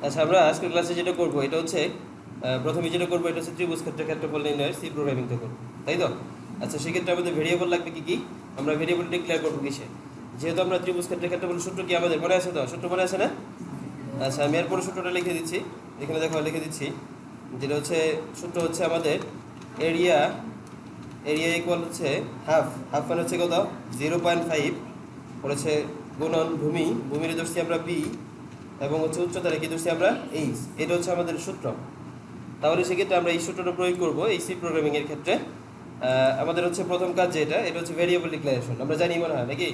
আচ্ছা, আমরা আজকের ক্লাসে যেটা করবো এটা হচ্ছে প্রথমে যেটা করবো এটা হচ্ছে ত্রিভুজ ক্ষেত্রের ক্ষেত্রফল নির্ণয়ের সি প্রোগ্রামিংটা করবো, তাই তো? আচ্ছা, সেক্ষেত্রে আমাদের ভেরিয়েবল লাগবে কি কি? আমরা ভেরিয়েবল ডিক্লেয়ার করবো কিসে? যেহেতু আমরা ত্রিভুজ ক্ষেত্রের ক্ষেত্রফল সূত্র কি আমাদের মনে আছে? তো সূত্র মনে আছে না? আচ্ছা, আমি এরপরে সূত্রটা লিখে দিচ্ছি, এখানে দেখো লিখে দিচ্ছি, যেটা হচ্ছে সূত্র হচ্ছে আমাদের এরিয়া এরিয়া ইকুয়াল হচ্ছে হাফ, হাফ মানে হচ্ছে কত? 0.5 পড়েছে গুণন ভূমির ধরছি আমরা বি, এবং হচ্ছে উচ্চতা রেখে ধরছি আমরা এইচ। এটা হচ্ছে আমাদের সূত্র। তাহলে সেক্ষেত্রে আমরা এই সূত্রটা প্রয়োগ করবো এই সি প্রোগ্রামিংয়ের ক্ষেত্রে। আমাদের হচ্ছে প্রথম কাজ এটা হচ্ছে ভেরিয়েবল ডিক্লারেশন, আমরা জানি মনে হয় নাকি?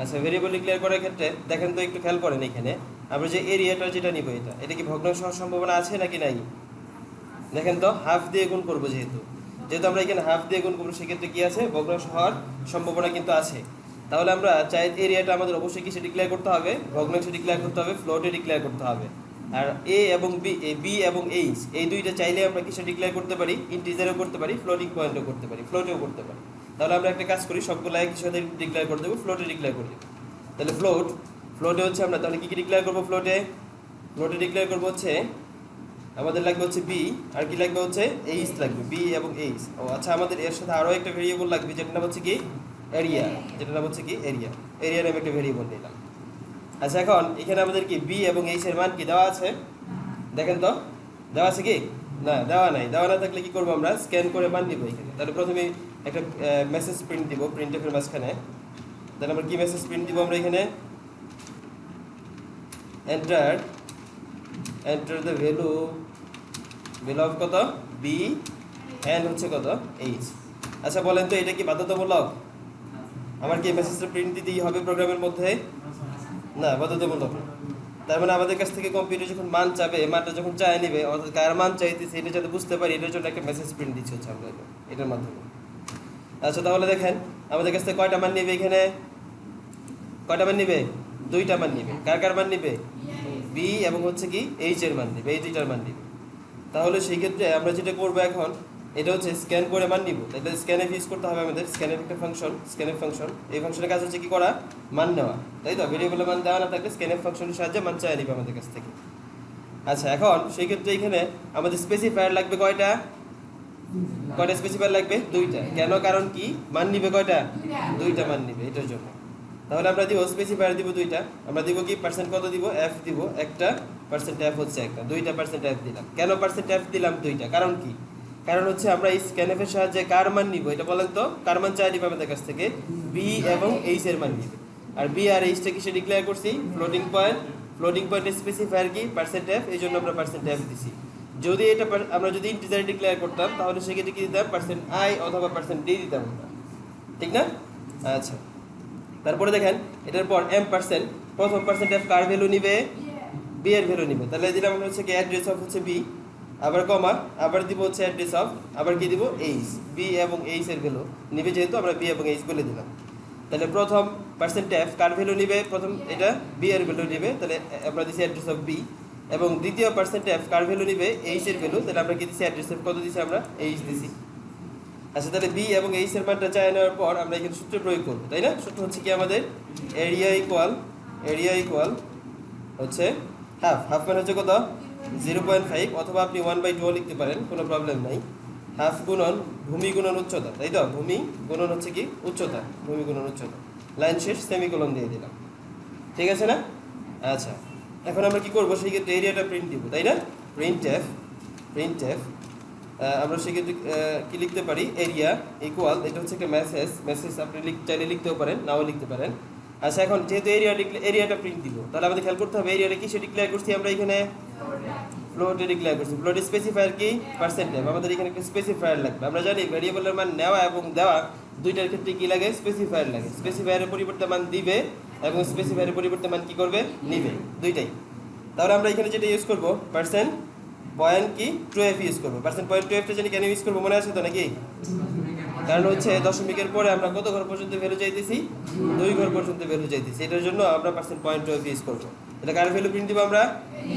আচ্ছা, ভেরিয়েবল ডিক্লেয়ার করার ক্ষেত্রে দেখেন তো, একটু খেয়াল করেন এখানে আমরা যে এরিয়াটা যেটা নিব এটা কি ভগ্নাংশ হওয়ার সম্ভাবনা আছে নাকি নাই? দেখেন তো, হাফ দিয়ে গুণ করবো, যেহেতু যেহেতু আমরা এখানে হাফ দিয়ে গুণ করবো, সেক্ষেত্রে কি আছে? ভগ্নাংশ হওয়ার সম্ভাবনা কিন্তু আছে। তাহলে আমরা চাই এরিয়াটা আমাদের অবশ্যই কিসে ডিক্লেয়ার করতে হবে? ভগ্নাংশে ডিক্লেয়ার করতে হবে, ফ্লোটে ডিক্লেয়ার করতে হবে। আর এ এবং বি এবং এইচ এই দুইটা চাইলে আমরা কিসে ডিক্লেয়ার করতে পারি? ইন্টিজারেও করতে পারি, ফ্লোটিং পয়েন্টও করতে পারি, ফ্লোটেও করতে পারি। তাহলে আমরা একটা কাজ করি, সবগুলো একই সাথে ডিক্লেয়ার করে দেবো, ফ্লোটে ডিক্লেয়ার করে দেবো। তাহলে ফ্লোটে হচ্ছে আমরা তাহলে কী কী ডিক্লেয়ার করবো? ফ্লোটে ডিক্লেয়ার করবো হচ্ছে আমাদের লাগবে হচ্ছে বি, আর কি লাগবে হচ্ছে এইচ লাগবে, বি এবং এইচ। ও আচ্ছা, আমাদের এর সাথে আরও একটা ভেরিয়েবল লাগবে, যেটার নাম হচ্ছে কি এরিয়া, যেটার নাম হচ্ছে কি এরিয়া নামে একটা ভেরিয়েবল নিলাম। আচ্ছা, এখন এখানে আমাদের কি বি এবং এইচ এর মান কি দেওয়া আছে? দেখেন তো, দেওয়া আছে কি? না, দেওয়া নাই। দেওয়া না থাকলে কি করবো? আমরা স্ক্যান করে মান দিব এখানে। তাহলে প্রথমে একটা মেসেজ প্রিন্ট দিব, প্রিন্টএফের মাঝখানে। তাহলে আমরা কি মেসেজ প্রিন্ট দিব? আমরা এখানে এন্টার দ্য ভ্যালু অফ কত? বি এন্ড হচ্ছে কত? এইচ। আচ্ছা, বলেন তো এটা কি বাধ্যতামূলক? আমার কি মেসেজটা প্রিন্ট দিতেই হবে প্রোগ্রামের মধ্যে? না, বাধ্যতামূলক না। তার মানে আমাদের কাছ থেকে কম্পিউটার যখন মান চাবে, মানটা যখন চায় নিবে, অর্থাৎ কার মান চাইতেছে এটা যাতে বুঝতে পারি, এটার জন্য একটা মেসেজ প্রিন্ট দিচ্ছি হচ্ছে আমরা এটার মাধ্যমে। আচ্ছা, তাহলে দেখেন আমাদের কাছ থেকে কয়টা মান নিবে? এখানে কয়টা মান নিবে? দুইটা মান নিবে। কার মান নিবে? বি এবং হচ্ছে কি এইচ এর মান নিবে, এই দুইটার মান নিবে। তাহলে সেই ক্ষেত্রে আমরা যেটা করবো এখন, এটা হচ্ছে স্ক্যান করে মান নিব। তাহলে স্ক্যানএফ ইউজ করতে হবে আমাদের। স্ক্যানএফ একটা ফাংশন, স্ক্যানএফ ফাংশন, এই ফাংশনের কাজ হচ্ছে কি করা? মান নেওয়া, তাই তো? ভেরিয়েবলের মান দেওয়া না থাকলে স্ক্যানএফ ফাংশনের সাহায্যে মান চাই নিবে আমাদের কাছ থেকে। আচ্ছা, এখন সেই ক্ষেত্রে এখানে আমাদের স্পেসিফায়ার লাগবে কয়টা? স্পেসিফায়ার লাগবে? দুইটা। কেন? কারণ কি মান নিবে কয়টা? দুইটা মান নিবে, এটার জন্য। তাহলে আমরা দিব স্পেসিফায়ার দিব দুইটা। আমরা দিব কি পার্সেন্ট কত দিব? এফ দিব একটা, পার্সেন্ট এফ হচ্ছে একটা, দুইটা পার্সেন্ট এফ দিলাম। কেন পার্সেন্ট এফ দিলাম দুইটা? কারণ কি? কারণ হচ্ছে আমরা এই স্ক্যানএফের সাহায্যে কার মান নিব এটা বলেন তো? কার মান চাই নিবে আমাদের কাছ থেকে? বি এবং এইচ এর মান নিবে। আর বি আর এইচটা কিসে ডিক্লেয়ার করছি? ফ্লোটিং পয়েন্টের স্পেসিফায়ার কি? পার্সেন্ট এফ, এই জন্য আমরা পার্সেন্ট এফ দিছি। যদি এটা আমরা যদি ইন্টিজারে ডিক্লেয়ার করতাম, তাহলে সেক্ষেত্রে কি দিতাম? পার্সেন্ট আই অথবা পার্সেন্ট ডি দিতাম আমরা, ঠিক না? আচ্ছা, তারপরে দেখেন এটার পর এম পার্সেন্ট, প্রথম পার্সেন্ট এফ কার ভ্যালু নিবে? বি এর ভ্যালু নিবে। তাহলে দিলাম আমরা হচ্ছে কি অ্যাড্রেস অফ হচ্ছে বি, আবার কমা, আবার দিব হচ্ছে অ্যাড্রেস অফ, আবার কি দিব? এইচ। বি এবং এইচ এর ভ্যালু নিবে, যেহেতু আমরা বি এবং এইচ বলে দিলাম। তাহলে প্রথম পার্সেন্ট এফ কার ভ্যালু নিবে? প্রথম এটা বি এর ভ্যালু নিবে, তাহলে আমরা দিছি অ্যাড্রেস অফ বি। এবং দ্বিতীয় পার্সেন্ট এফ কার ভ্যালু নিবে? এইচ এর ভ্যালু, তাহলে আমরা কি দিছি? অ্যাড্রেস অফ কত দিছি? আমরা এইচ দিছি। আচ্ছা, তাহলে বি এবং এইচ এর মানটা চাই নেওয়ার পর আমরা এখানে সূত্র প্রয়োগ করবো, তাই না? সূত্র হচ্ছে কি আমাদের? এরিয়া ইকুয়াল হচ্ছে হাফ। হাফ মানে হচ্ছে কত? 0.5, অথবা আপনি 1/2 লিখতে পারেন, কোনো প্রবলেম নাই। হাফ গুণন ভূমি গুণন উচ্চতা, তাই তো? ভূমি গুণন হচ্ছে কি উচ্চতা, ভূমি গুণন উচ্চতা। লাইন শেষ, সেমিকোলন দিয়ে দিলাম, ঠিক আছে না? আচ্ছা, এখন আমরা কি করবো? সেই ক্ষেত্রে এরিয়াটা প্রিন্ট দিব, তাই না? প্রিন্ট এফ আমরা সেক্ষেত্রে কি লিখতে পারি? এরিয়া ইকুয়াল, এটা হচ্ছে একটা মেসেজ আপনি চাইলে লিখতেও পারেন, নাও লিখতে পারেন। আচ্ছা, এখন যেহেতু এরিয়াটা প্রিন্ট দিব, তাহলে আমাদের খেয়াল করতে হবে এরিয়াটা কিসে ডিক্লেয়ার করছি আমরা? এখানে ফ্লোটে ডিক্লেয়ার করছি। ফ্লোটে স্পেসিফায়ার কি? Percent F. আমাদের এখানে একটা স্পেসিফায়ার লাগবে। আমরা জানি ভেরিয়েবলের মান নেওয়া এবং দেওয়া দুইটার ক্ষেত্রে কি লাগে? স্পেসিফায়ার লাগে। স্পেসিফায়ারের পরিবর্তে মান দিবে এবং স্পেসিফায়ারের পরিবর্তে মান কি করবে? নিবে, দুইটাই। তাহলে আমরা এখানে যেটা ইউজ করবো পার্সেন্ট পয়েন্ট কি টু এফ ইউজ করবো। পার্সেন্ট পয়েন্ট টু এফটা জানি কেন ইউজ করবো, মনে আছে তো নাকি? কারণ হচ্ছে দশমিকের পরে আমরা কত ঘর পর্যন্ত ভ্যালু চাইতেছি? 2 ঘর পর্যন্ত ভ্যালু চাইতেছি, এটার জন্য আমরা percent point two F use করবো। এটা কার ভ্যালু প্রিন্ট দিব? আমরা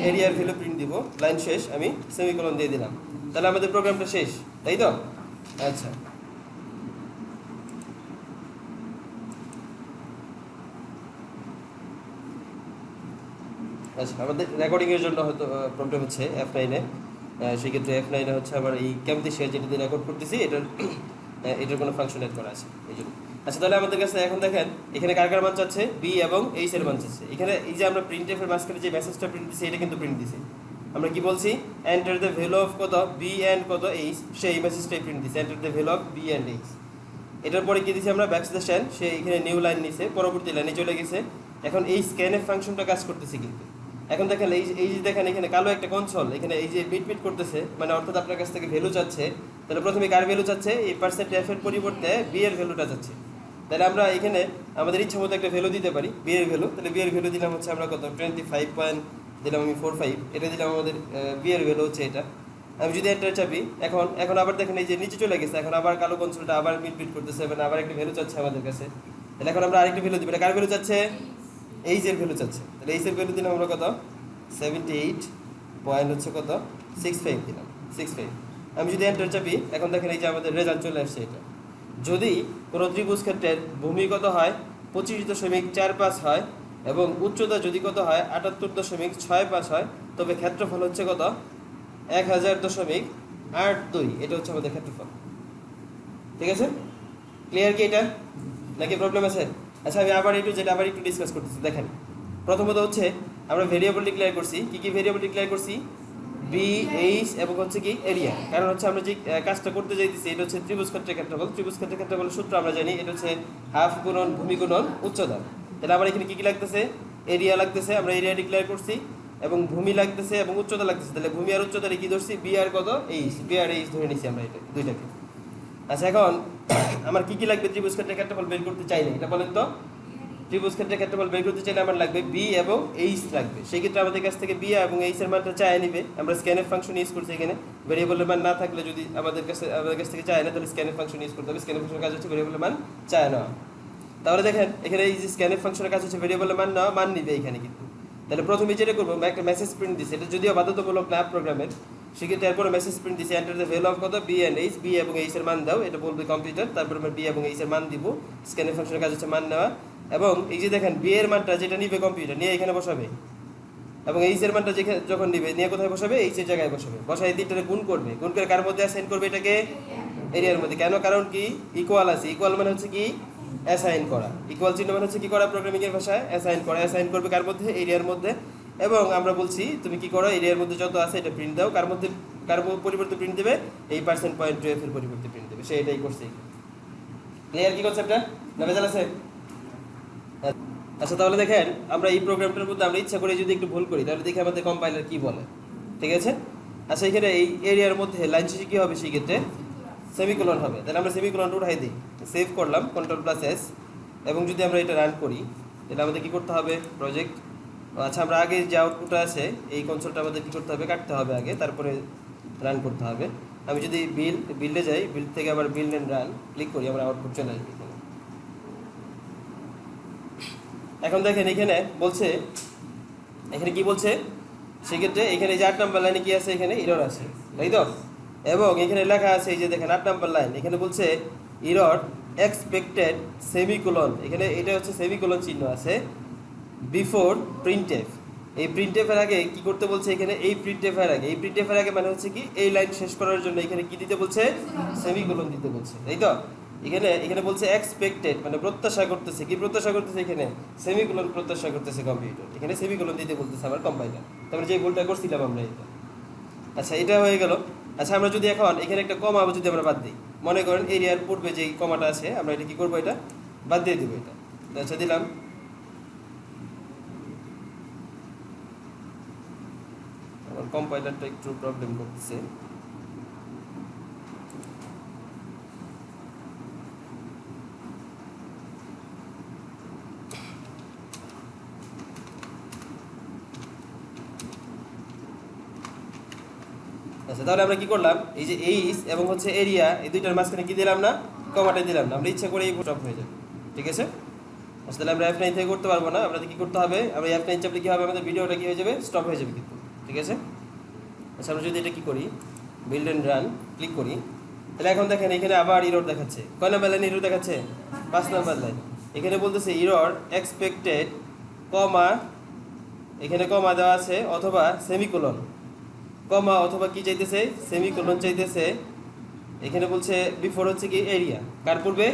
এরিয়ার ভ্যালু প্রিন্ট দিব। লাইন শেষ, আমি সেমিকোলন দিয়ে দিলাম। তাহলে আমাদের প্রোগ্রামটা শেষ, তাই তো? আচ্ছা, আচ্ছা, আমাদের রেকর্ডিং এর জন্য হয়তো প্রবলেম হচ্ছে F9 এ। সেই ক্ষেত্রে F9 এ হচ্ছে আমার এই ক্যাম্পটি শেয়ার যেটা দিয়ে রেকর্ড করতেছি এটার কোনো ফাংশন এড করা আছে এই জন্য। আচ্ছা, তাহলে আমাদের কাছে এখন দেখেন এখানে কার কার মান চাচ্ছে, বি এবং এইচ এর মান চাচ্ছে। এখানে এই যে আমরা প্রিন্টএফ এর মাঝখানে যে মেসেজটা প্রিন্ট দিছি এটা কিন্তু প্রিন্ট দিছি। আমরা কি বলছি, এন্টার দ্য ভ্যালু অফ কত বি এন্ড কত এইচ, সেই মেসেজটাই প্রিন্ট দিছি, enter the value of B and H. এটার পরে কি দিছি আমরা ব্যাকস্ল্যাশ এন, সে এখানে নিউ লাইন নিছে, পরবর্তী লাইনে চলে গেছে। এখন এই স্ক্যানএফ ফাংশনটা কাজ করতেছে কিন্তু। এখন দেখেন এই যে দেখেন এখানে কালো একটা কনসোল, এখানে এই যে মিট করতেছে, মানে অর্থাৎ আপনার কাছ থেকে ভ্যালু চাচ্ছে। তাহলে প্রথমে কার ভ্যালু চাচ্ছে, এই পার্সেন্ট এফ এর পরিবর্তে বি এর ভ্যালুটা চাচ্ছে। তাহলে আমরা এখানে আমাদের ইচ্ছা মতো একটা ভ্যালু দিতে পারি, বি এর ভ্যালু। তাহলে বি এর ভ্যালু দিলাম হচ্ছে আমরা কত 25 পয়েন্ট দিলাম আমি 45, এটা দিলাম আমাদের বি এর ভ্যালু হচ্ছে এটা। আমি যদি এন্টার চাপি, এখন আবার দেখেন এই যে নিচে চলে গেছে, এখন আবার কালো কনসোলটা আবার মিট করতেছে, মানে আবার একটা ভ্যালু চাচ্ছে আমাদের কাছে। তাহলে এখন আমরা আরেকটা ভ্যালু দিব, এটা কার ভ্যালু চাচ্ছে, এইচ এর ভ্যালু চাচ্ছে। তাহলে এইচ এর ভ্যালু দিলাম আমরা কত 78 পয়েন্ট হচ্ছে কত 65 দিলাম 65। আমি যদি এন্টার চাপি, এখন দেখেন এই যে আমাদের রেজাল্ট চলে আসছে এটা। যদি কোনো ত্রিভুজ ক্ষেত্রের ভূমি কত হয় 25.45 হয় এবং উচ্চতা যদি কত হয় 78.65 হয়, তবে ক্ষেত্রফল হচ্ছে কত 1000.82। এটা হচ্ছে আমাদের ক্ষেত্রফল। ঠিক আছে, ক্লিয়ার কি এটা, নাকি প্রবলেম আছে? আচ্ছা, আমি আবার একটু ডিসকাস করতেছি। দেখেন, প্রথমত হচ্ছে আমরা ভেরিয়েবল ডিক্লেয়ার করছি। কি ভেরিয়েবল ডিক্লেয়ার করছি, বি এইচ এবং হচ্ছে কি এরিয়া। কারণ হচ্ছে আমরা যে কাজটা করতে যাইতেছি এটা হচ্ছে ত্রিভুজ ক্ষেত্রের ক্ষেত্রফল। ত্রিভুজ ক্ষেত্রের ক্ষেত্রফলের সূত্র আমরা জানি, এটা হচ্ছে হাফ গুণন ভূমি গুণন উচ্চতা। তাহলে আমার এখানে কি লাগতেছে, এরিয়া লাগতেছে, আমরা এরিয়া ডিক্লেয়ার করছি, এবং ভূমি লাগতেছে এবং উচ্চতা লাগতেছে। তাহলে ভূমি আর উচ্চতারে কি ধরছি, বি আর কত এইচ, বি আর এইচ ধরে নিছি আমরা এটা দুইটাকে। আচ্ছা, এখন আমার কি লাগবে ত্রিভুজ ক্ষেত্রের ক্ষেত্রফল বের করতে চাইলে, এটা বলেন তো। ত্রিভুজ ক্ষেত্রের ক্ষেত্রফল বের করতে চাইলে আমার লাগবে বি এবং এইচ লাগবে। সেই ক্ষেত্রে আমাদের কাছ থেকে বি এবং এইচ এর মানটা চায় নিবে। আমরা স্ক্যানএফ ফাংশন ইউজ করছি এখানে। ভেরিয়েবলের মান না থাকলে যদি আমাদের কাছ থেকে চায় না, তাহলে স্ক্যানএফ ফাংশন ইউজ করতে হবে। স্ক্যানএফ ফাংশনের কাজ হচ্ছে ভেরিয়েবলের মান চায় না। তাহলে দেখেন এখানে এই যে স্ক্যানএফ ফাংশনের কাজ হচ্ছে ভেরিয়েবলের মান নেওয়া, মান নিবে এখানে কিন্তু। তাহলে প্রথমে যেটা করবো, একটা মেসেজ প্রিন্ট দিচ্ছে, এটা যদিও বাধ্যতামূলক না প্রোগ্রামের, সেক্ষেত্রে এরপরে মেসেজ প্রিন্ট দিচ্ছে, এন্টার দ্য ভ্যালু অফ কত বি এন্ড এইচ, বি এবং এইচ এর মান দাও, এটা বলবে কম্পিউটার। তারপর আমরা বি এবং এইচ এর মান দিব। স্ক্যানএফ ফাংশনের কাজ হচ্ছে মান নেওয়া, এবং এই যে দেখেন বি এর মানটা যেটা নিবে কম্পিউটার নিয়ে এখানে বসাবে, এবং এইচ এর মানটা যখন নিবে নিয়ে কোথায় বসাবে, এইচ এর জায়গায় বসাবে। বসাই তিনটারে গুণ করবে, গুণ করে কার মধ্যে অ্যাসাইন করবে, এটাকে এরিয়ার মধ্যে। কেন, কারণ কি ইকুয়াল আছে, ইকুয়াল মানে হচ্ছে কি অ্যাসাইন করা, ইকুয়াল চিহ্ন মানে হচ্ছে কি করা প্রোগ্রামিং এর ভাষায় অ্যাসাইন করা। অ্যাসাইন করবে কার মধ্যে, এরিয়ার মধ্যে। এবং আমরা বলছি তুমি কি করো, এরিয়ার মধ্যে যত আছে এটা প্রিন্ট দাও। কার মধ্যে, কার পরিবর্তে প্রিন্ট দেবে, এই পার্সেন্ট পয়েন্ট টু এফ এর পরিবর্তে প্রিন্ট দেবে। সে এটাই করছে। ক্লিয়ার কি কনসেপ্টটা, না ভেজাল আছে? আচ্ছা, তাহলে দেখেন আমরা এই প্রোগ্রামটার মধ্যে আমরা ইচ্ছা করে যদি একটু ভুল করি, তাহলে দেখি আমাদের কম্পাইলার কি বলে। ঠিক আছে, আচ্ছা, এখানে এই এরিয়ার মধ্যে লাইন শেষে কি হবে, সেই ক্ষেত্রে সেমিকোলন হবে। তাহলে আমরা সেমিকোলনটা উঠাই দিই, সেভ করলাম Ctrl+S, এবং যদি আমরা এটা রান করি, তাহলে আমাদের কি করতে হবে, প্রজেক্ট। আচ্ছা, আমরা আগে যে আউটপুটটা আছে এই কনসোলটা আমাদের কি করতে হবে, কাটতে হবে আগে, তারপরে রান করতে হবে। আমি যদি বিল্ডে যাই, বিল্ড থেকে আবার বিল্ড এন্ড রান ক্লিক করি, আমরা আউটপুট চলে আসবে। এখন দেখেন এখানে বলছে, এখানে কি বলছে, সেক্ষেত্রে এখানে যে 8 নম্বর লাইনে কি আছে, এখানে এরর আছে, তাই তো। এবং এখানে লেখা আছে এই যে দেখেন 8 নম্বর লাইন, এখানে বলছে এরর এক্সপেক্টেড সেমিকোলন, এখানে এটা হচ্ছে সেমিকোলন চিহ্ন আছে বিফোর প্রিন্টএফ। এই প্রিন্টএফ এর আগে কি করতে বলছে, এখানে এই প্রিন্টএফ এর আগে মানে হচ্ছে কি এই লাইন শেষ করার জন্য এখানে কি দিতে বলছে, সেমিকোলন দিতে বলছে, তাই তো। এখানে বলছে এক্সপেক্টেড, মানে প্রত্যাশা করতেছে, কি প্রত্যাশা করতেছে, এখানে সেমিকোলন প্রত্যাশা করতেছে কম্পিউটার, এখানে সেমিকোলন দিতে বলতেছে আমার কম্পাইলার। তারপরে যে ভুলটা করছিলাম আমরা এটা। আচ্ছা, এটা হয়ে গেল। আচ্ছা, আমরা যদি এখন এখানে একটা কমা যদি আমরা বাদ দিই, মনে করেন এরিয়ার পূর্বে যে কমাটা আছে, আমরা এটা কি করবো, এটা বাদ দিয়ে দেবো এটা। আচ্ছা, দিলাম। আমার কম্পাইলারটা একটু প্রবলেম করতেছে। আচ্ছা, তাহলে আমরা কি করলাম, এই যে এইচ এবং হচ্ছে এরিয়া, এই দুইটার মাঝখানে কি দিলাম না, কমাটা দিলাম না। আমরা ইচ্ছা করে এই স্টপ হয়ে যাবে। ঠিক আছে, আচ্ছা, তাহলে আমরা F9 থেকে করতে পারবো না। আমাদের কি করতে হবে, আমরা F9 চাপলে কি হবে, আমাদের ভিডিওটা কি হয়ে যাবে, স্টপ হয়ে যাবে কিন্তু। ঠিক আছে, আচ্ছা, আমরা যদি এটা কি করি, বিল্ড এন্ড রান ক্লিক করি, তাহলে এখন দেখেন এখানে আবার এরর দেখাচ্ছে। কয় নাম্বার লাইন এরর দেখাচ্ছে, 5 নাম্বার লাইন। এখানে বলতেছে এরর এক্সপেক্টেড কমা এখানে কমা দেওয়া আছে অথবা সেমিকোলন, কমা অথবা কি চাইতেছে, সেমিকোলন চাইতেছে। এখানে বলছে বিফোর হচ্ছে কি এরিয়া, কার পূর্বে,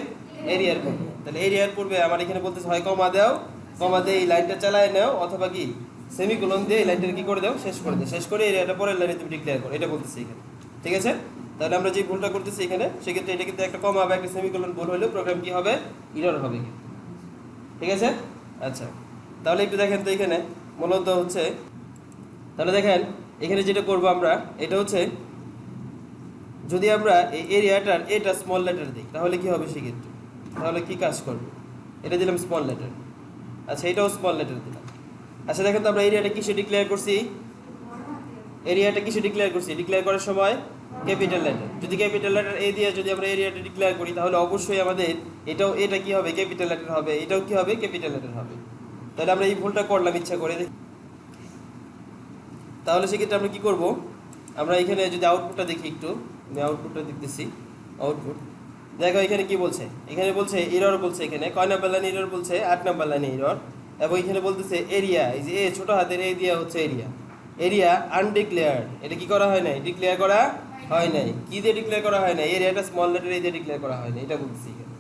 এরিয়ার পূর্বে। তাহলে এরিয়ার পূর্বে আমার এখানে বলতেছে হয় কমা দাও, কমা দিয়ে এই লাইনটা চালায় নাও, অথবা কি সেমিকোলন দিয়ে এই লাইনটা কি করে দাও, শেষ করে দাও, শেষ করে এরিয়াটা পরের লাইনে তুমি ডিক্লেয়ার করো, এটা বলতেছি এখানে। ঠিক আছে, তাহলে আমরা যে ভুলটা করতেছি এখানে, সেক্ষেত্রে এটা কিন্তু একটা কমা বা একটা সেমিকোলন ভুল হলেও প্রোগ্রাম কি হবে, এরর হবে কিন্তু। ঠিক আছে, আচ্ছা তাহলে একটু দেখেন তো এখানে মূলত হচ্ছে, তাহলে দেখেন এখানে যেটা করব আমরা, এটা হচ্ছে যদি আমরা এই এরিয়াটার এটা স্মল লেটার দিই তাহলে কি হবে সেক্ষেত্রে, তাহলে কি কাজ করবে, এটা দিলাম স্মল লেটার, আচ্ছা এটাও স্মল লেটার দিলাম। আচ্ছা দেখেন তো আমরা এরিয়াটা কিসে ডিক্লেয়ার করছি, এরিয়াটা কিসে ডিক্লেয়ার করছি, ডিক্লেয়ার করার সময় ক্যাপিটাল লেটার। যদি ক্যাপিটাল লেটার এ দিয়ে যদি আমরা এরিয়াটা ডিক্লেয়ার করি তাহলে অবশ্যই আমাদের এটাও, এটা কি হবে, ক্যাপিটাল লেটার হবে, এটাও কি হবে, ক্যাপিটাল লেটার হবে। তাহলে আমরা এই ভুলটা করলাম ইচ্ছা করে। তাহলে সেক্ষেত্রে আমরা কি করব, আমরা এখানে যদি আউটপুটটা দেখি একটু, আমি আউটপুটটা দেখতেছি, আউটপুট দেখো এখানে কি বলছে, এখানে বলছে এরর বলছে, এখানে কয় নাম্বার লাইনে এরর বলছে, 8 নাম্বার লাইনে এরর। এবং এখানে বলতেছে এরিয়া, এই যে এ ছোট হাতের এ দিয়া হচ্ছে এরিয়া, এরিয়া আনডিক্লেয়ার্ড, এটা কি করা হয় নাই, ডিক্লেয়ার করা হয় নাই। কি দিয়ে ডিক্লেয়ার করা হয় নাই, এরিয়াটা স্মল লেটার এ দিয়ে ডিক্লেয়ার করা হয় নাই, এটা বলতেছি এখানে।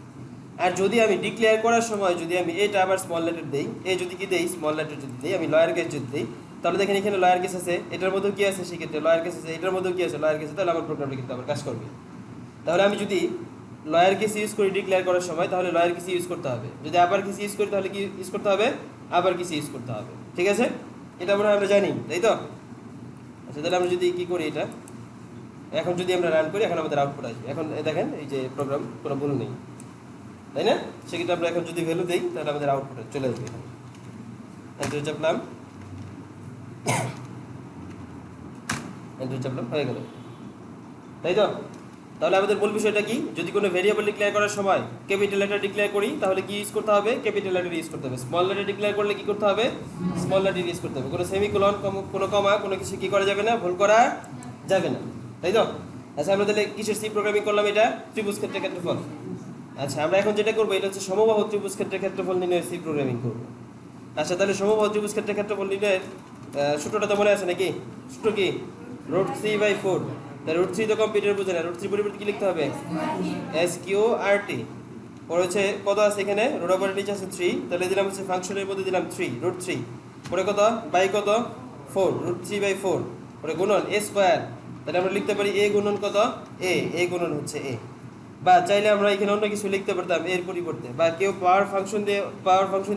আর যদি আমি ডিক্লেয়ার করার সময় যদি আমি এটা আবার স্মল লেটার দেই, এ যদি কি দেই, স্মল লেটার যদি দেই, আমি লয়ার কেস যদি দেই, তাহলে দেখেন এখানে লয়ার কেস আছে, এটার মধ্যেও কি আছে, সেক্ষেত্রে লয়ার কেস আছে, এটার মধ্যেও কি আছে, লয়ার কেস আছে, তাহলে আমার প্রোগ্রামটা কিন্তু আবার কাজ করবে। তাহলে আমি যদি লয়ার কেস ইউজ করি ডিক্লেয়ার করার সময়, তাহলে লয়ার কেস ইউজ করতে হবে, যদি আবার কেস ইউজ করি তাহলে কি ইউজ করতে হবে, আবার কেস ইউজ করতে হবে। ঠিক আছে, এটা আমরা জানি, তাই তো? আচ্ছা তাহলে আমরা যদি কি করি, এটা এখন যদি আমরা রান করি, এখন আমাদের আউটপুট আসবে। এখন দেখেন এই যে প্রোগ্রাম কোনো ভুল নেই, তাই না? সেক্ষেত্রে আমরা এখন যদি ভ্যালু দিই তাহলে আমাদের আউটপুটে চলে আসবে, এখানে এন্টার চাপলাম, এন্টার চাপলাম, হয়ে গেল, তাই তো? তাহলে আমাদের মূল বিষয়টা কি, যদি কোনো ভেরিয়েবল ডিক্লেয়ার করার সময় ক্যাপিটাল লেটার ডিক্লেয়ার করি তাহলে কি ইউজ করতে হবে, ক্যাপিটাল লেটার ইউজ করতে হবে। স্মল লেটার ডিক্লেয়ার করলে কি করতে হবে, স্মল লেটার ইউজ করতে হবে। কোনো সেমিকোলন, কোনো কমা, কোনো কিছু কি করা যাবে না, ভুল করা যাবে না, তাই তো? আচ্ছা আমরা তাহলে কিসের সি প্রোগ্রামিং করলাম, এটা ত্রিভুজ ক্ষেত্রের ক্ষেত্রফল। আচ্ছা আমরা এখন যেটা করবো এটা হচ্ছে সমবাহু ত্রিভুজ ক্ষেত্রের ক্ষেত্রফল নির্ণয়ের সি প্রোগ্রামিং করবো। আচ্ছা তাহলে সমবাহু ত্রিভুজ ক্ষেত্রের ক্ষেত্রফল নির্ণয়ের সূত্রটা তো মনে আছে নাকি, সূত্র কি, √3/4। তাহলে √3 তো কম্পিউটার বুঝে না, √3 পরিবর্তে কি লিখতে হবে, SQRT। পরে হচ্ছে কত আছে এখানে, রোড ওভারের নিচে আছে 3, তাহলে দিলাম হচ্ছে ফাংশনের মধ্যে দিলাম 3 √3, পরে কত বাই কত 4, √3/4, পরে গুণন a স্কয়ার। তাহলে আমরা লিখতে পারি a গুণন কত, a গুণন হচ্ছে a। বা চাইলে আমরা এখানে অন্য কিছু লিখতে পারতাম এর পরিবর্তে, বা কেউ পাওয়ার ফাংশন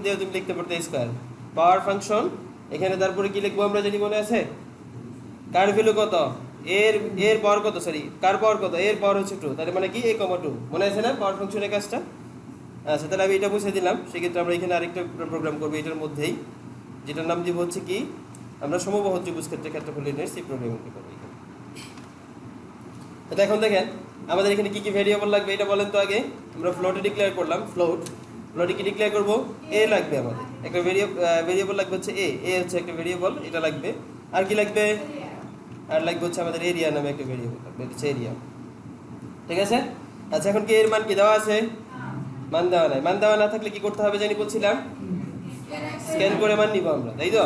দিয়ে তুমি লিখতে পারতে স্কয়ার, পাওয়ার ফাংশন। এখানে তারপরে কি লিখবো আমরা জানি, মনে আছে, কার ভ্যালু কত, এর পাওয়ার কত, সরি কার পাওয়ার কত, এর পাওয়ার হচ্ছে 2, তার মানে কি a,2, মনে আছে না পাওয়ার ফাংশনের কাজটা? আচ্ছা তাহলে আমি এটা বুঝে দিলাম। সেক্ষেত্রে আমরা এখানে আরেকটা প্রোগ্রাম করবো এটার মধ্যেই, যেটার নাম দিব হচ্ছে কি, আমরা সমবাহু ত্রিভুজ ক্ষেত্রের ক্ষেত্রফল নির্ণয়ের সি প্রোগ্রামিংটা করবো এখানে। তো এখন দেখেন আমাদের এখানে কি কি ভেরিয়েবল লাগবে এটা বলেন তো আগে। আমরা ফ্লোটে ডিক্লেয়ার করলাম, ফ্লোটে কি ডিক্লেয়ার করবো, এ লাগবে আমাদের, একটা ভেরিয়েবল লাগবে হচ্ছে এ হচ্ছে একটা ভেরিয়েবল, এটা লাগবে। আর কি লাগবে, আর লাগবে হচ্ছে আমাদের এরিয়া নামে একটা ভেরিয়েবল লাগবে, এটা হচ্ছে এরিয়া। ঠিক আছে, আচ্ছা এখন কি এর মান কি দেওয়া আছে, মান দেওয়া নাই। মান দেওয়া না থাকলে কি করতে হবে জানি বলছিলাম, স্ক্যান করে মান নিব আমরা, তাই তো?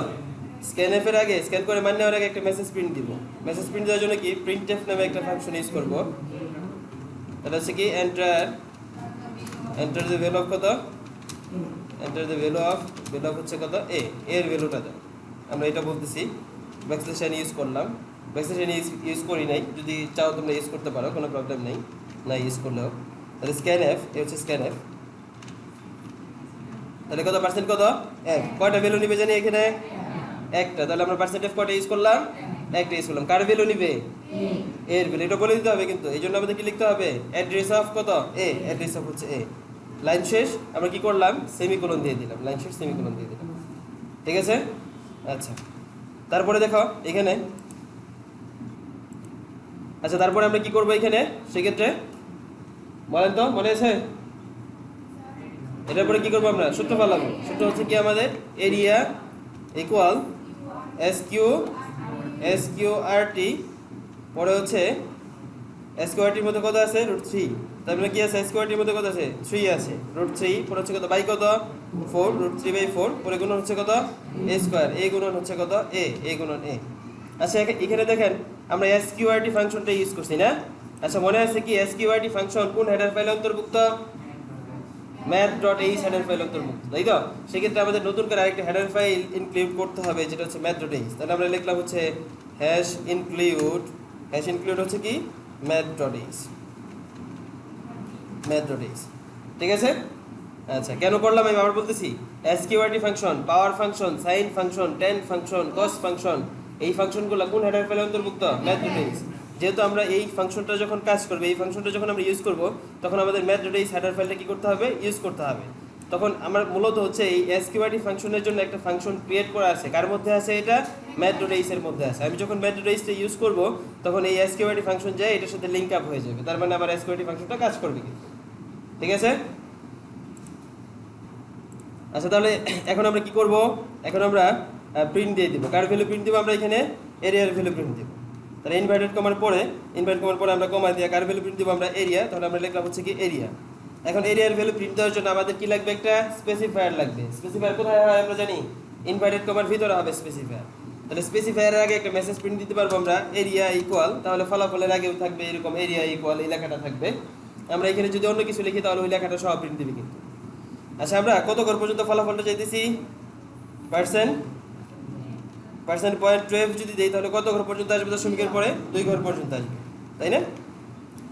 স্ক্যানএফ এর আগে, স্ক্যান করে মান নেওয়ার আগে একটা মেসেজ প্রিন্ট দিব। মেসেজ প্রিন্ট দেওয়ার জন্য কি প্রিন্টএফ নামে একটা ফাংশন ইউজ করব। এটা হচ্ছে কি এন্টার দ্য ভ্যালু অফ কত, এন্টার দ্য ভ্যালু অফ হচ্ছে কত, এর ভ্যালুটা দাও। আমরা এটা বলতেছি, ব্যাকস্ল্যাশ এন ইউজ করলাম, ব্যাকস্ল্যাশ এন ইউজ করি নাই, যদি চাও তোমরা ইউজ করতে পারো, কোনো প্রবলেম নেই, না ইউজ করলেও। তাহলে স্ক্যানএফ, এ হচ্ছে স্ক্যানএফ, তাহলে কত পার্সেন্ট কত, এক, কয়টা ভ্যালু নিবে জানি এখানে, একটা। তাহলে আমরা পার্সেন্ট অফ কয়টা ইউজ করলাম, একটা ইউজ করলাম। কার ভ্যালু নিবে, এর ভ্যালু, এটা বলে দিতে হবে কিন্তু। এই জন্য আমাদের কি লিখতে হবে, অ্যাড্রেস অফ কত, অ্যাড্রেস অফ হচ্ছে এ। লাইন শেষ আমরা কি করলাম, সেমিকোলন দিয়ে দিলাম, লাইন শেষ সেমিকোলন দিয়ে দিলাম। ঠিক আছে, আচ্ছা তারপরে দেখো এখানে, আচ্ছা তারপরে আমরা কি করবো এখানে, সেক্ষেত্রে বলেন তো, মনে আছে? এটার পরে কি করবো আমরা, সূত্র পালাবো। সূত্র হচ্ছে কি আমাদের, এরিয়া ইকুয়াল SQRT, পরে হচ্ছে SQRT এর মধ্যে কত আছে, √3, তারপরে কি আছে স্কোয়ারটির মধ্যে কত আছে 3 আছে √3 পরে হচ্ছে কত বাই কত 4 √3/4 পরে গুণন হচ্ছে কত a স্কয়ার a গুণন হচ্ছে কত a গুণন a। আচ্ছা এখানে দেখেন আমরা স্কিউআরটি ফাংশনটা ইউজ করছি না। আচ্ছা মনে আছে কি স্কিউআরটি ফাংশন কোন হেডার ফাইলে অন্তর্ভুক্ত math.h হেডার ফাইল অন্তর্ভুক্ত, তাই তো? সেক্ষেত্রে আমাদের নতুন করে আরেকটা হেডার ফাইল ইনক্লুড করতে হবে যেটা হচ্ছে math.h। তাহলে আমরা লিখলাম হচ্ছে #include হচ্ছে কি math.h। ঠিক আছে। আচ্ছা কেন করলাম আমি আবার বলতেছি, SQRT function, power function, sine function, tan function, cos function, এই ফাংশনগুলো কোন হেডার ফাইলে অন্তর্ভুক্ত math.h। যেহেতু আমরা এই ফাংশনটা যখন কাজ করবে, এই ফাংশনটা যখন আমরা ইউজ করব, তখন আমাদের math.h হেডার ফাইলটা কি করতে হবে ইউজ করতে হবে। তখন আমার মূলত হচ্ছে এই এসকিউআরটি ফাংশনের জন্য একটা ফাংশন ক্রিয়েট করা আছে, কার মধ্যে আছে এটা math.h এর মধ্যে আছে। আমি যখন math.h টা ইউজ করব তখন এই এসকিউআরটি ফাংশন যায় এটার সাথে লিংক আপ হয়ে যাবে, তার মানে আমার এসকিউআরটি ফাংশনটা কাজ করবে কিন্তু। ঠিক আছে। আচ্ছা তাহলে এখন আমরা কি করব, এখন আমরা প্রিন্ট দিয়ে দিব, কার ভ্যালু প্রিন্ট দিব আমরা এখানে এরিয়ার ভ্যালু প্রিন্ট দিব। তাহলে ইনভার্টেড কমার পরে আমরা কমা দিয়ে কার ভ্যালু প্রিন্ট দিব আমরা এরিয়া, তাহলে আমরা লিখলাম হচ্ছে কি এরিয়া। এখন এরিয়ার ভ্যালু প্রিন্ট দেওয়ার জন্য আমাদের কি লাগবে, একটা স্পেসিফায়ার লাগবে। স্পেসিফায়ার কোথায় হয় আমরা জানি, ইনভার্টেড কমার ভিতরে হবে স্পেসিফায়ার। তাহলে স্পেসিফায়ারের আগে একটা মেসেজ প্রিন্ট দিতে পারবো আমরা এরিয়া ইকুয়াল, তাহলে ফলাফলের আগেও থাকবে এরকম এরিয়া ইকুয়াল এই লেখাটা থাকবে। আমরা এখানে যদি অন্য কিছু লিখি তাহলে ওই লেখাটা সহ প্রিন্ট দিবে কিন্তু। আচ্ছা আমরা কত ঘর পর্যন্ত ফলাফলটা চাইতেছি, %.12 যদি দেই তাহলে কত ঘর পর্যন্ত আসবে দশমিকের পরে 2 ঘর পর্যন্ত আসবে, তাই না?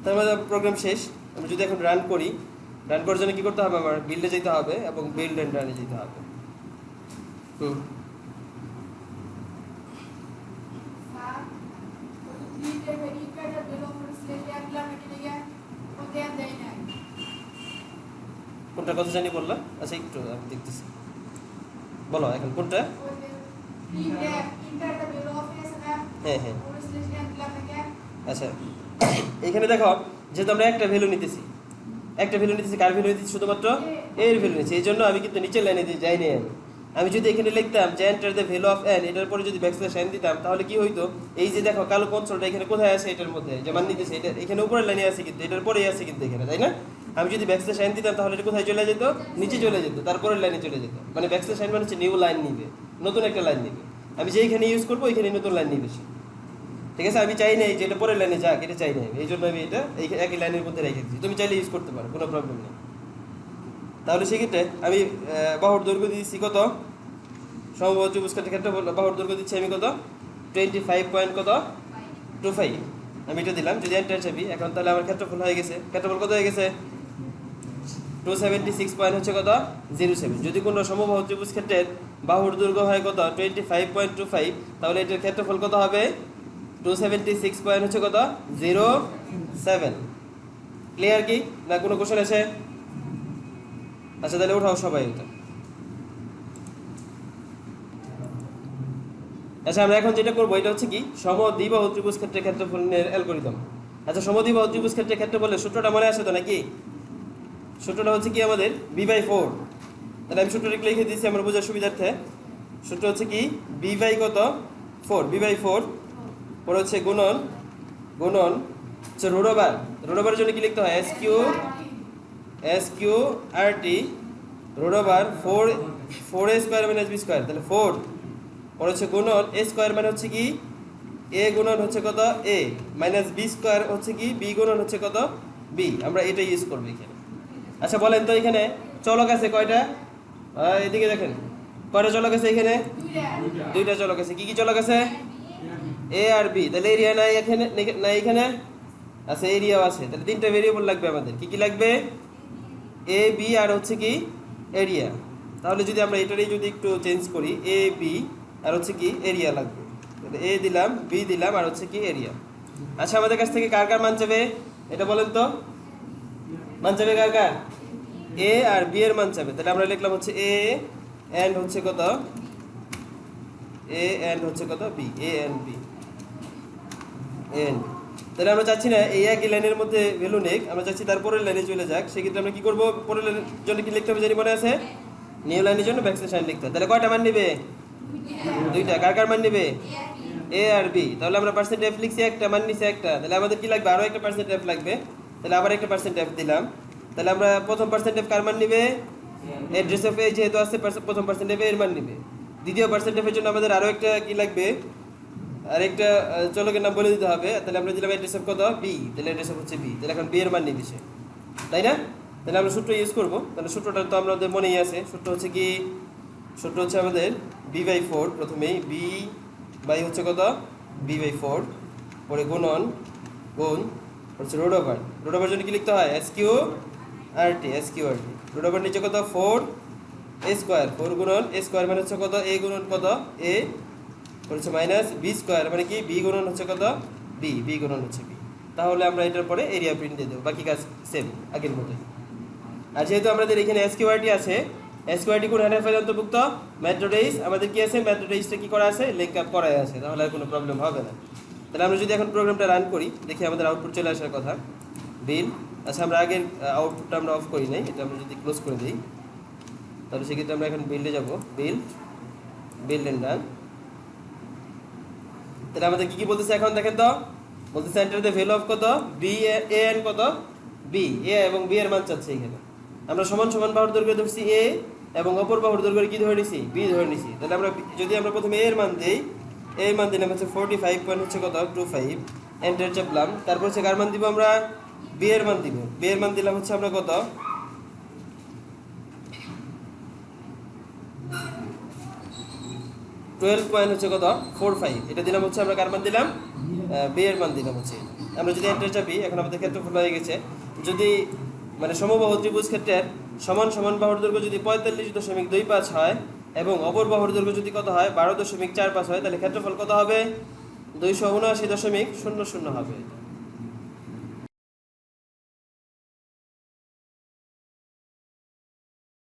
তার মানে প্রোগ্রাম শেষ। আমি যদি এখন রান করি, রান করার জন্য কি করতে হবে, আমার বিল্ডে যেতে হবে এবং বিল্ড এন্ড রানে যেতে হবে। কোনটা কথা জানি বললাম? আচ্ছা একটু আমি দেখতেছি, বলো এখন কোনটা। হ্যাঁ হ্যাঁ আচ্ছা এখানে দেখো, যেহেতু আমরা একটা ভ্যালু নিতেছি, কার ভ্যালু নিতেছি, শুধুমাত্র এর ভ্যালু নিচ্ছি, এই জন্য আমি কিন্তু নিচের লাইনে যাই নাই। আমি যদি এখানে লিখতাম যে enter the value of n, এটার পরে যদি ব্যাকস্ল্যাশ n দিতাম তাহলে কি হইতো, এই যে দেখো কালো কনসোলটা এখানে কোথায় আছে, এটার মধ্যে যে মান নিতেছে এটা এখানে উপরের লাইনে আছে কিন্তু এটার পরেই আছে কিন্তু এখানে, তাই না? আমি যদি ব্যাকস্ল্যাশ n দিতাম তাহলে এটা কোথায় চলে যেত, নিচে চলে যেত, তারপরের লাইনে চলে যেত। মানে ব্যাকস্ল্যাশ n মানে হচ্ছে নিউ লাইন নিবে, নতুন একটা লাইন নিবে। আমি যেইখানে ইউজ করবো ওইখানে নতুন লাইন নিবে সে। ঠিক আছে, আমি চাই নাই যে এটা পরের লাইনে যাক, এটা চাই নাই, এই জন্য আমি এটা এই একই লাইনের মধ্যে রেখে দিচ্ছি। তুমি চাইলে ইউজ করতে পারো, কোনো প্রবলেম নেই। তাহলে সেক্ষেত্রে আমি বাহুর দৈর্ঘ্য দিচ্ছি কত, সমবাহু ত্রিভুজের ক্ষেত্রে বাহুর দৈর্ঘ্য দিচ্ছি আমি কত 25.25, আমি এটা দিলাম। যদি এন্টার চাপি এখন তাহলে আমার ক্ষেত্রফল হয়ে গেছে, ক্ষেত্রফল কত হয়ে গেছে 276 পয়েন্ট হচ্ছে কত 07। যদি কোনো সমবাহু ত্রিভুজ ক্ষেত্রের বাহুর দৈর্ঘ্য হয় কত 25.25, তাহলে এটার ক্ষেত্রফল কত হবে 276 পয়েন্ট হচ্ছে কত 07। ক্লিয়ার কি না, কোনো কোশ্চেন আছে? আচ্ছা তাহলে উঠাও সবাই এটা। আচ্ছা আমরা এখন যেটা করবো এটা হচ্ছে কি সমদ্বিবাহু ত্রিভুজ ক্ষেত্রে ক্ষেত্রফলের অ্যালগরিদম। আচ্ছা সমদ্বিবাহু ত্রিভুজ ক্ষেত্রে ক্ষেত্রফলের সূত্রটা মনে আসে তো নাকি? সূত্রটা হচ্ছে কি আমাদের b/4। তাহলে আমি সূত্রটা লিখে দিয়েছি আমার বোঝার সুবিধার্থে। সূত্র হচ্ছে কি b/কত 4, b/4 পরে হচ্ছে গুণন হচ্ছে রুট ওভারের জন্য কি লিখতে হয় SQRT root over 4a² - b²। তাহলে 4 পরে হচ্ছে গুণন a স্কয়ার মানে হচ্ছে কি a গুণন হচ্ছে কত a মাইনাস b স্কয়ার হচ্ছে কি b গুণন হচ্ছে কত b। আমরা এটা ইউজ করব এখানে। আচ্ছা বলেন তো এখানে চলক আছে কয়টা? এদিকে দেখেন কয়টা চলক আছে এখানে, দুইটা চলক আছে। কি কি চলক আছে? a আর b। তাহলে এরিয়া নাই এখানে, নাই এখানে আছে, এরিয়াও আছে। তাহলে তিনটা ভেরিয়েবল লাগবে আমাদের। কি কি লাগবে? a b আর হচ্ছে কি এরিয়া। তাহলে যদি আমরা এটারই যদি একটু চেঞ্জ করি a b আর হচ্ছে কি এরিয়া লাগবে। তাহলে a দিলাম, b দিলাম আর হচ্ছে কি এরিয়া। আচ্ছা আমাদের কাছ থেকে কার কার মান চাবে এটা বলেন তো, মান চাবে কার কার? a আর b এর মান চাবে। তাহলে আমরা লিখলাম হচ্ছে a and হচ্ছে কত b, a and b। তাহলে আমরা চাচ্ছি না এই একই লাইনের মধ্যে ভ্যালু নেক, আমরা চাচ্ছি তারপরের লাইনে চলে যাক। সেক্ষেত্রে আমরা কি করবো, পরের লাইনের জন্য কি লিখতে হবে জানি মনে আছে, নিউ লাইনের জন্য ব্যাকস্ল্যাশ n লিখতে হবে। তাহলে কয়টা মান নেবে? দুইটা। কার কার মান নেবে? a আর b। তাহলে আমরা %f লিখছি একটা, মান নিছি একটা। তাহলে আমাদের কি লাগবে, আরো একটা %f লাগবে। তাহলে আবার একটা পার্সেন্ট এফ দিলাম। তাহলে আমরা প্রথম পার্সেন্ট এফ কার মান নিবে, অ্যাড্রেস অফ এ যেহেতু আছে প্রথম পার্সেন্ট এফ এর মান নিবে। দ্বিতীয় পার্সেন্ট এফের জন্য আমাদের আরও একটা কি লাগবে, আরেকটা চলকের নাম বলে দিতে হবে। তাহলে আমরা দিলাম অ্যাড্রেস অফ কত, বি, তাহলে অ্যাড্রেস অফ হচ্ছে বি। তাহলে এখন বি এর মান নিয়ে দিছে, তাই না? তাহলে আমরা সূত্র ইউজ করবো। তাহলে সূত্রটা তো আমাদের মনেই আছে। সূত্র হচ্ছে কি, সূত্র হচ্ছে আমাদের b/4, প্রথমেই b বাই হচ্ছে কত, b/4, পরে গুণন গুণ হচ্ছে রুট ওভার। রুট ওভার জন্য কি লিখতে হয়, SQRT, SQRT। রুট ওভার নিচে কত, 4 a স্কোয়ার, 4 গুণন a স্কোয়ার মানে হচ্ছে কত, a গুণন কত a, হচ্ছে মাইনাস b স্কোয়ার মানে কি b গুণন হচ্ছে কত, b গুণন হচ্ছে b। তাহলে আমরা এটার পরে এরিয়া প্রিন্ট দিয়ে দেবো, বাকি কাজ সেম আগের মতোই। আর যেহেতু আমাদের এখানে SQRT আছে, SQRT কোন হেডার অন্তর্ভুক্ত, ম্যাথডেইস, আমাদের কি আছে, ম্যাথডেইসটা কি করা আছে, লিংক আপ করাই আছে, তাহলে আর কোনো প্রবলেম হবে না। তাহলে আমরা যদি এখন প্রোগ্রামটা রান করি, দেখি আমাদের আউটপুট চলে আসার কথা, বিল। আচ্ছা, আমরা আগের আউটপুটটা আমরা অফ করি নাই, এটা আমরা যদি ক্লোজ করে দিই, তাহলে সেক্ষেত্রে আমরা এখন বিল্ডে যাব, বিল্ড এন্ড রান। তাহলে আমাদের কি কি বলতেছে এখন দেখেন তো, বলতেছে এন্টার দ্য ভ্যালু অফ কত, বি এ এন কত, বি, এ এবং বি এর মান চাচ্ছে এখানে। আমরা সমান সমান বাহুর দৈর্ঘ্য ধরছি এ, এবং অপর বাহুর দৈর্ঘ্য কি ধরে নিছি, বি ধরে নিছি। তাহলে আমরা যদি আমরা প্রথমে এর মান দেই, এর মান দিলাম হচ্ছে 45 পয়েন্ট হচ্ছে কত, 25, এন্টার চাপলাম। তারপর হচ্ছে কার মান দিব আমরা, বি এর মান দিব। বি এর মান দিলাম হচ্ছে আমরা কত, 12 পয়েন্ট হচ্ছে কত, 45, এটা দিলাম হচ্ছে আমরা কার মান দিলাম, বি এর মান দিলাম হচ্ছে। আমরা যদি এন্টার চাপি, এখন আমাদের ক্ষেত্রফল হয়ে গেছে। যদি মানে সমবাহু ত্রিভুজ ক্ষেত্রের সমান সমান বাহুর দৈর্ঘ্য যদি 45.25 হয় এবং অপর বাহুর দৈর্ঘ্য যদি কত হয়, 12.45 হয়, তাহলে ক্ষেত্রফল কত হবে, 279.00 হবে।